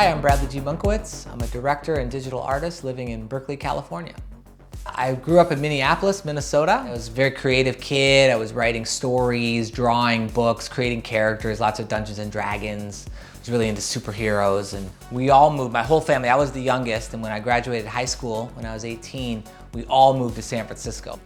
Hi, I'm Bradley G. Munkowitz. I'm a director and digital artist living in Berkeley, California. I grew up in Minneapolis, Minnesota. I was a very creative kid. I was writing stories, drawing books, creating characters, lots of Dungeons and Dragons. I was really into superheroes, and we all moved, my whole family. I was the youngest, and when I graduated high school, when I was 18, we all moved to San Francisco.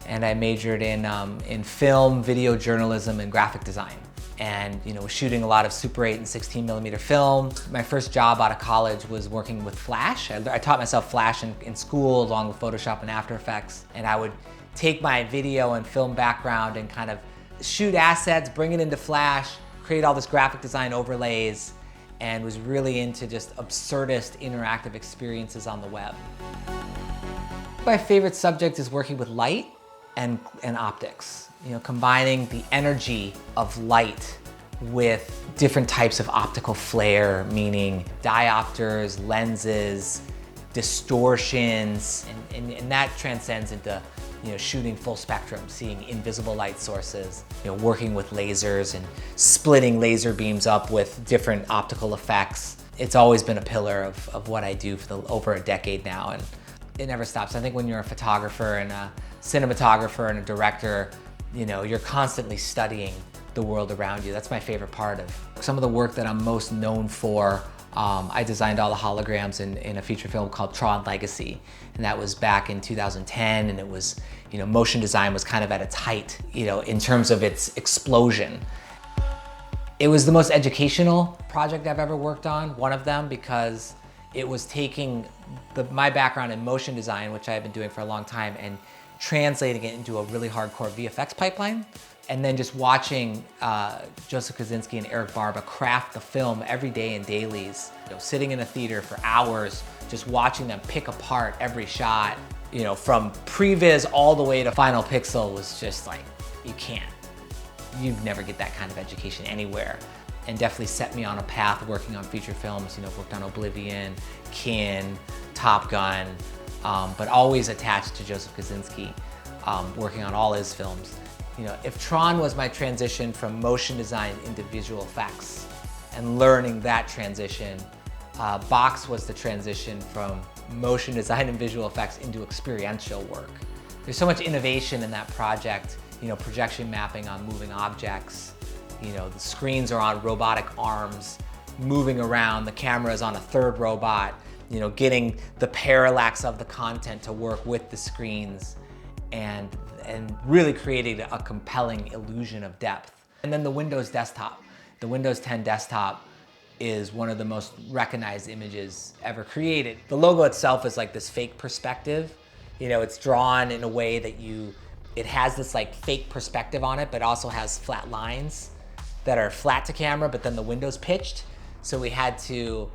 And I majored in film, video journalism, and graphic design. And was shooting a lot of Super 8 and 16mm film. My first job out of college was working with Flash. I taught myself Flash in school along with Photoshop and After Effects. And I would take my video and film background and kind of shoot assets, bring it into Flash, create all this graphic design overlays, and was really into just absurdist interactive experiences on the web. My favorite subject is working with light and optics. Combining the energy of light with different types of optical flare, meaning diopters, lenses, distortions, and that transcends into shooting full spectrum, seeing invisible light sources, working with lasers and splitting laser beams up with different optical effects. It's always been a pillar of what I do for over a decade now, and it never stops. I think when you're a photographer and a cinematographer and a director, you're constantly studying the world around you. That's my favorite part of some of the work that I'm most known for. I designed all the holograms in a feature film called Tron Legacy, and that was back in 2010, and it was, motion design was kind of at its height, in terms of its explosion. It was the most educational project I've ever worked on, one of them, because it was taking my background in motion design, which I've been doing for a long time, and translating it into a really hardcore VFX pipeline, and then just watching Joseph Kosinski and Eric Barba craft the film every day in dailies, sitting in a theater for hours, just watching them pick apart every shot, from previs all the way to final pixel was just like, you'd never get that kind of education anywhere. And definitely set me on a path working on feature films. Worked on Oblivion, Kin, Top Gun, but always attached to Joseph Kosinski, working on all his films. If Tron was my transition from motion design into visual effects and learning that transition, Box was the transition from motion design and visual effects into experiential work. There's so much innovation in that project, projection mapping on moving objects. The screens are on robotic arms moving around, the camera is on a third robot, getting the parallax of the content to work with the screens and really creating a compelling illusion of depth. And then the Windows desktop. The Windows 10 desktop is one of the most recognized images ever created. The logo itself is like this fake perspective. It's drawn in a way that it has this like fake perspective on it, but also has flat lines that are flat to camera, but then the window's pitched. So we had to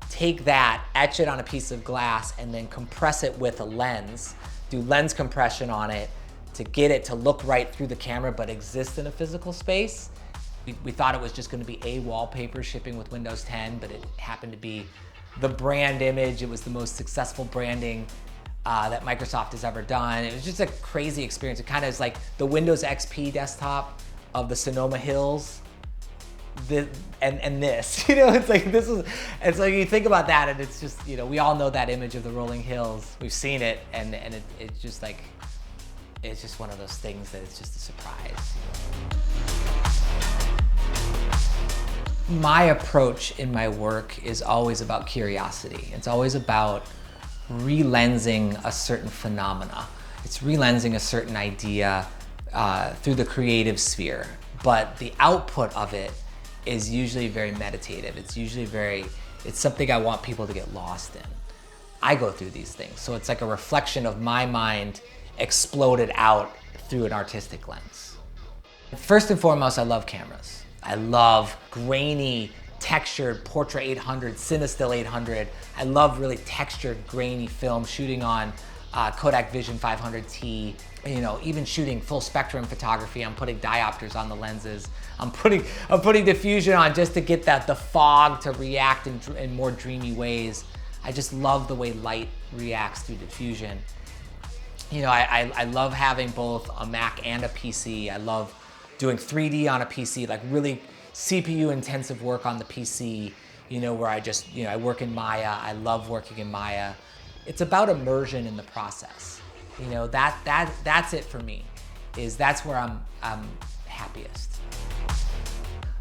take that, etch it on a piece of glass, and then compress it with a lens, do lens compression on it to get it to look right through the camera but exist in a physical space. We thought it was just gonna be a wallpaper shipping with Windows 10, but it happened to be the brand image. It was the most successful branding that Microsoft has ever done. It was just a crazy experience. It kind of is like the Windows XP desktop of the Sonoma Hills. And this, it's like you think about that, and it's just, we all know that image of the rolling hills. We've seen it, and it's just like, it's just one of those things that it's just a surprise. My approach in my work is always about curiosity. It's always about relensing a certain phenomena. It's relensing a certain idea through the creative sphere, but the output of it is usually very meditative. It's something I want people to get lost in. I go through these things, so it's like a reflection of my mind exploded out through an artistic lens. First and foremost, I love cameras. I love grainy, textured Portra 800, Cinestill 800. I love really textured, grainy film, shooting on Kodak Vision 500T. Even shooting full spectrum photography, I'm putting diopters on the lenses. I'm putting diffusion on just to get the fog to react in more dreamy ways. I just love the way light reacts through diffusion. I love having both a Mac and a PC. I love doing 3D on a PC, like really CPU intensive work on the PC, where I just, I work in Maya. I love working in Maya. It's about immersion in the process. That's it for me. That's where I'm happiest.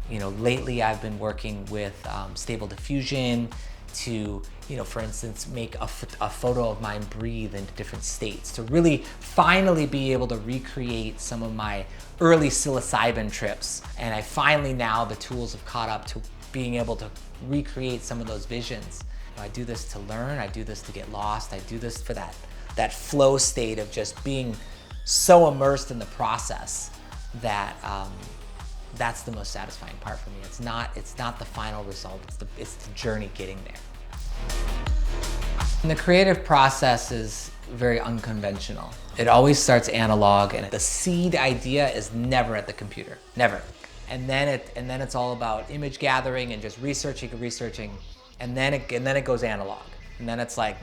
Lately I've been working with Stable Diffusion to, for instance, make a photo of mine breathe into different states, to really finally be able to recreate some of my early psilocybin trips. And I finally now, the tools have caught up to being able to recreate some of those visions. I do this to learn, I do this to get lost, I do this for that flow state of just being so immersed in the process that that's the most satisfying part for me. It's not the final result, it's the journey getting there. And the creative process is very unconventional. It always starts analog, and the seed idea is never at the computer, never. And then it's all about image gathering and just researching, and then it goes analog. And then it's like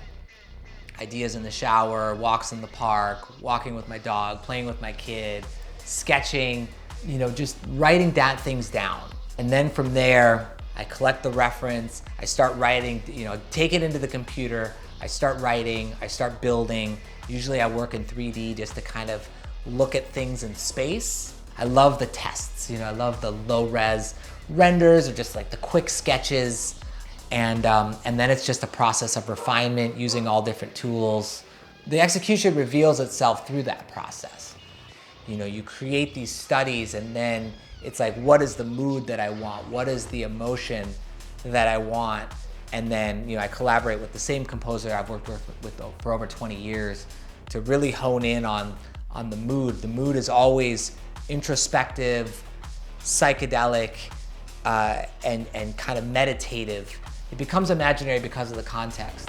ideas in the shower, walks in the park, walking with my dog, playing with my kid, sketching, just writing things down. And then from there, I collect the reference, I start writing, take it into the computer, I start writing, I start building. Usually I work in 3D just to kind of look at things in space. I love the tests, I love the low res renders or just like the quick sketches. And then it's just a process of refinement using all different tools. The execution reveals itself through that process. You create these studies, and then it's like, what is the mood that I want? What is the emotion that I want? And then, I collaborate with the same composer I've worked with for over 20 years to really hone in on the mood. The mood is always introspective, psychedelic, and kind of meditative. It becomes imaginary because of the context.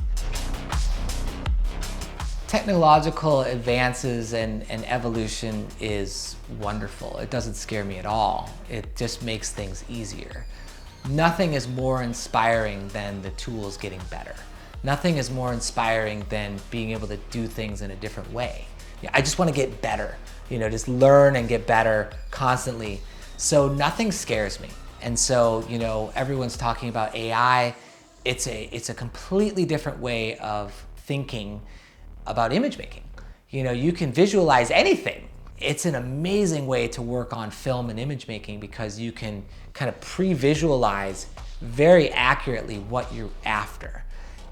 Technological advances and evolution is wonderful. It doesn't scare me at all. It just makes things easier. Nothing is more inspiring than the tools getting better. Nothing is more inspiring than being able to do things in a different way. I just want to get better, just learn and get better constantly. So nothing scares me. And so, everyone's talking about AI. It's a completely different way of thinking about image making. You can visualize anything. It's an amazing way to work on film and image making because you can kind of pre-visualize very accurately what you're after.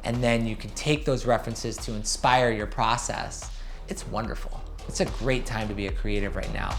And then you can take those references to inspire your process. It's wonderful. It's a great time to be a creative right now.